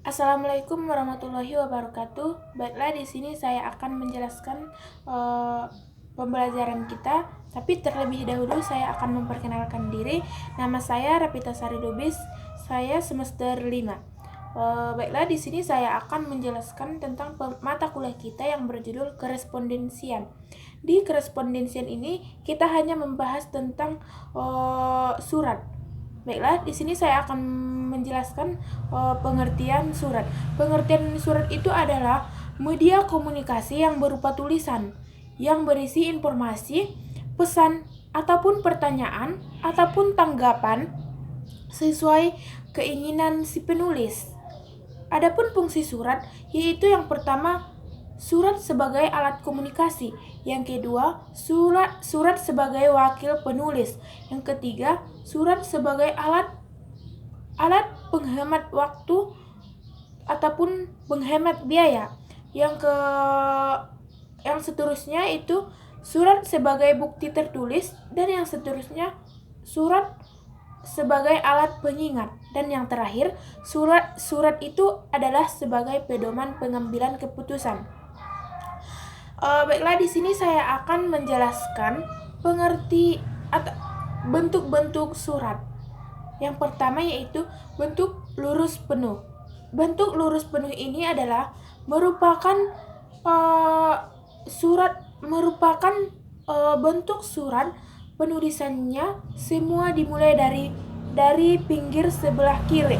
Assalamualaikum warahmatullahi wabarakatuh. Baiklah, di sini saya akan menjelaskan eh, pembelajaran kita. Tapi terlebih dahulu saya akan memperkenalkan diri. Nama saya Rapita Sari Lubis. Saya semester 5. Baiklah, di sini saya akan menjelaskan tentang mata kuliah kita yang berjudul Korespondensian. Di korespondensian ini kita hanya membahas tentang surat. Baiklah, di sini saya akan menjelaskan pengertian surat. Pengertian surat itu adalah media komunikasi yang berupa tulisan, yang berisi informasi, pesan, ataupun pertanyaan, ataupun tanggapan sesuai keinginan si penulis. Adapun fungsi surat, yaitu yang pertama, surat sebagai alat komunikasi. Yang kedua, surat sebagai wakil penulis. Yang ketiga, surat sebagai alat penghemat waktu ataupun penghemat biaya. Yang seterusnya itu surat sebagai bukti tertulis, dan yang seterusnya surat sebagai alat pengingat, dan yang terakhir surat itu adalah sebagai pedoman pengambilan keputusan. Baiklah, di sini saya akan menjelaskan atau bentuk-bentuk surat. Yang pertama yaitu bentuk lurus penuh. Bentuk lurus penuh ini adalah merupakan bentuk surat penulisannya semua dimulai dari pinggir sebelah kiri.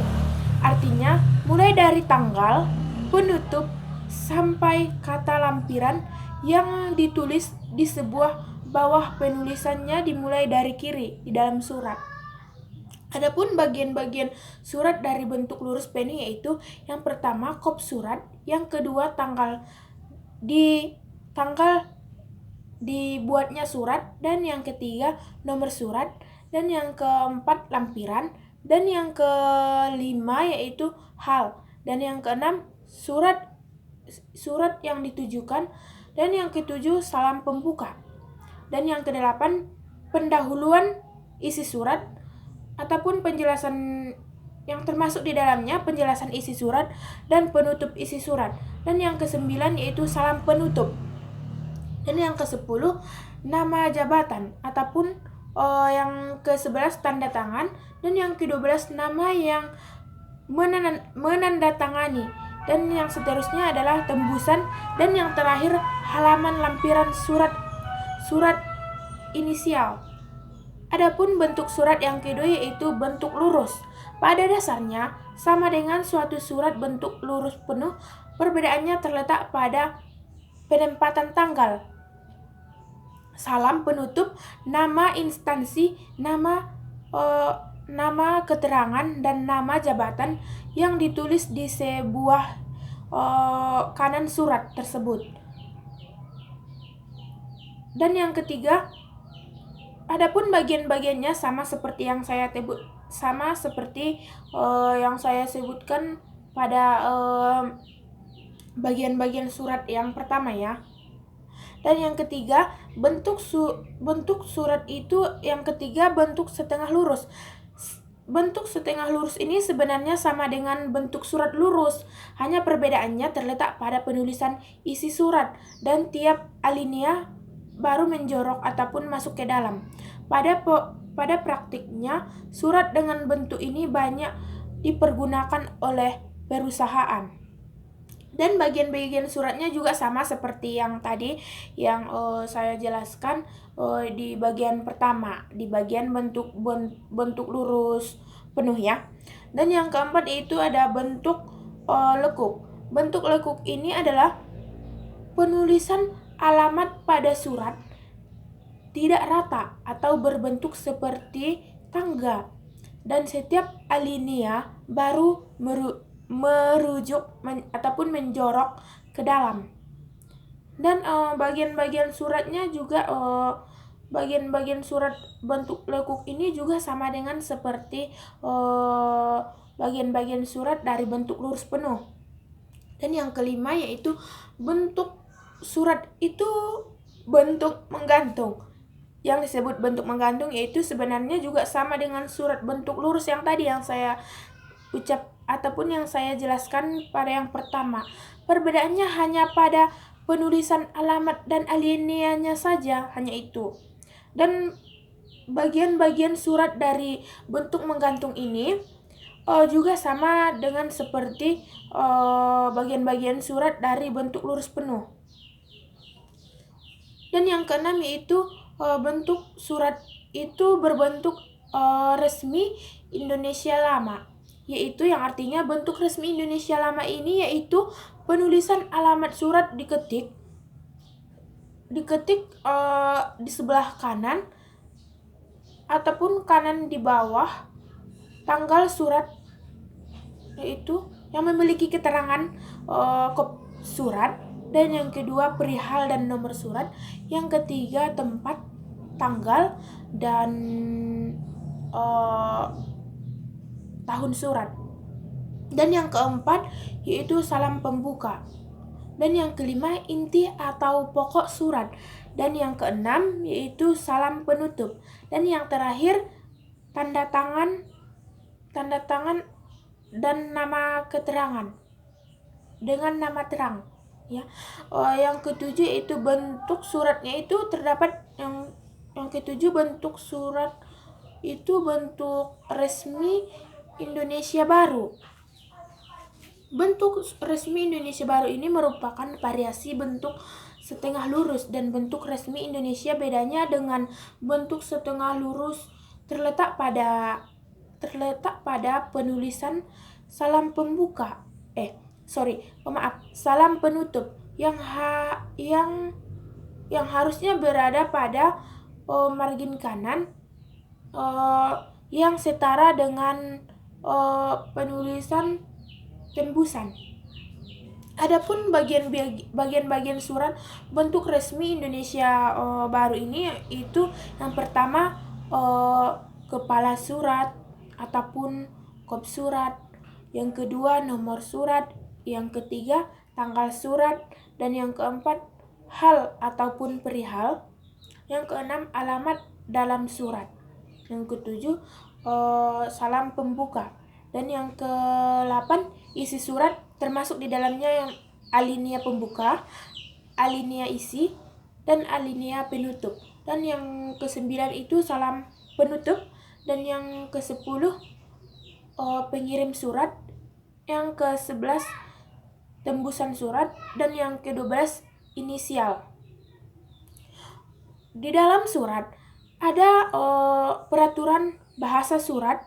Artinya mulai dari tanggal, penutup, sampai kata lampiran yang ditulis di sebuah bawah penulisannya dimulai dari kiri di dalam surat. Adapun bagian-bagian surat dari bentuk lurus penuh yaitu yang pertama kop surat, yang kedua tanggal dibuatnya surat, dan yang ketiga nomor surat, dan yang keempat lampiran, dan yang kelima yaitu hal, dan yang keenam surat yang ditujukan, dan yang ketujuh salam pembuka, dan yang kedelapan pendahuluan isi surat ataupun penjelasan yang termasuk di dalamnya, penjelasan isi surat dan penutup isi surat, dan yang kesembilan yaitu salam penutup, dan yang ke-10 nama jabatan ataupun yang ke-11 tanda tangan, dan yang ke-12 nama yang menandatangani, dan yang seterusnya adalah tembusan, dan yang terakhir halaman lampiran surat inisial. Adapun bentuk surat yang kedua yaitu bentuk lurus. Pada dasarnya sama dengan suatu surat bentuk lurus penuh, perbedaannya terletak pada penempatan tanggal, salam penutup, nama instansi, nama keterangan, dan nama jabatan yang ditulis di sebuah kanan surat tersebut. Dan yang ketiga, adapun bagian-bagiannya sama seperti yang saya sebutkan pada bagian-bagian surat yang pertama ya. Dan yang ketiga, bentuk surat itu yang ketiga bentuk setengah lurus. Bentuk setengah lurus ini sebenarnya sama dengan bentuk surat lurus, hanya perbedaannya terletak pada penulisan isi surat dan tiap alinea baru menjorok ataupun masuk ke dalam. Pada praktiknya, surat dengan bentuk ini banyak dipergunakan oleh perusahaan. Dan bagian-bagian suratnya juga sama seperti yang tadi yang saya jelaskan di bagian pertama, di bagian bentuk lurus penuh ya. Dan yang keempat itu ada bentuk lekuk. Bentuk lekuk ini adalah penulisan alamat pada surat tidak rata atau berbentuk seperti tangga, dan setiap alinea baru merujuk ataupun menjorok ke dalam. Dan bagian-bagian suratnya juga bagian-bagian surat bentuk lekuk ini juga sama dengan seperti bagian-bagian surat dari bentuk lurus penuh. Dan yang kelima yaitu bentuk surat itu bentuk menggantung. Yang disebut bentuk menggantung yaitu sebenarnya juga sama dengan surat bentuk lurus yang tadi yang saya ataupun yang saya jelaskan pada yang pertama. Perbedaannya hanya pada penulisan alamat dan alineanya saja, hanya itu. Dan bagian-bagian surat dari bentuk menggantung ini juga sama dengan seperti bagian-bagian surat dari bentuk lurus penuh. Dan yang keenam yaitu bentuk surat itu berbentuk resmi Indonesia Lama, yaitu yang artinya bentuk resmi Indonesia Lama ini yaitu penulisan alamat surat diketik di sebelah kanan ataupun kanan di bawah tanggal surat, yaitu yang memiliki keterangan kop surat, dan yang kedua perihal dan nomor surat, yang ketiga tempat, tanggal, dan tahun surat, dan yang keempat yaitu salam pembuka, dan yang kelima inti atau pokok surat, dan yang keenam yaitu salam penutup, dan yang terakhir tanda tangan dan nama keterangan dengan nama terang, ya. Yang ketujuh itu bentuk suratnya itu terdapat yang ketujuh bentuk surat itu bentuk resmi Indonesia Baru. Bentuk resmi Indonesia Baru ini merupakan variasi bentuk setengah lurus, dan bentuk resmi Indonesia bedanya dengan bentuk setengah lurus terletak pada penulisan salam pembuka. Salam penutup yang harusnya berada pada margin kanan yang setara dengan penulisan tembusan. Adapun bagian-bagian surat bentuk resmi Indonesia Baru ini itu yang pertama kepala surat ataupun kop surat, yang kedua nomor surat, yang ketiga tanggal surat, dan yang keempat hal ataupun perihal, yang keenam alamat dalam surat, yang ketujuh salam pembuka, dan yang ke-8 isi surat termasuk di dalamnya yang alinea pembuka, alinea isi, dan alinea penutup, dan yang ke-9 itu salam penutup, dan yang ke-10 pengirim surat, yang ke-11 tembusan surat, dan yang ke-12 inisial. Di dalam surat ada peraturan bahasa surat,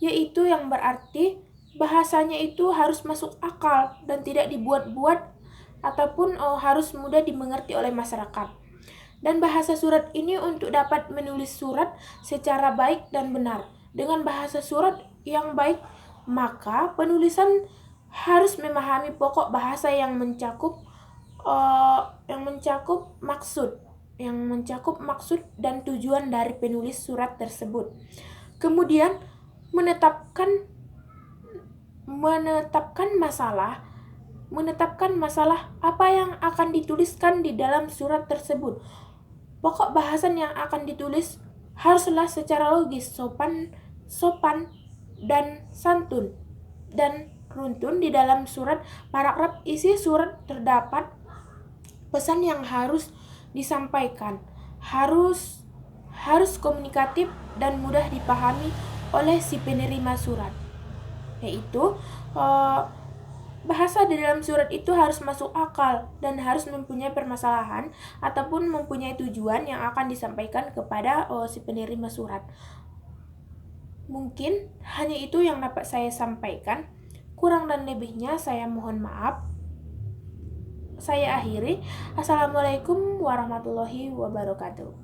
yaitu yang berarti bahasanya itu harus masuk akal dan tidak dibuat-buat ataupun harus mudah dimengerti oleh masyarakat. Dan bahasa surat ini untuk dapat menulis surat secara baik dan benar dengan bahasa surat yang baik, maka penulisan harus memahami pokok bahasa yang mencakup maksud dan tujuan dari penulis surat tersebut. Kemudian menetapkan masalah apa yang akan dituliskan di dalam surat tersebut. Pokok bahasan yang akan ditulis haruslah secara logis, sopan dan santun dan runtun. Di dalam surat paragraf isi surat terdapat pesan yang harus disampaikan, harus komunikatif dan mudah dipahami oleh si penerima surat, yaitu bahasa di dalam surat itu harus masuk akal dan harus mempunyai permasalahan ataupun mempunyai tujuan yang akan disampaikan kepada si penerima surat. Mungkin hanya itu yang dapat saya sampaikan. Kurang dan lebihnya saya mohon maaf. Saya akhiri. Assalamualaikum warahmatullahi wabarakatuh.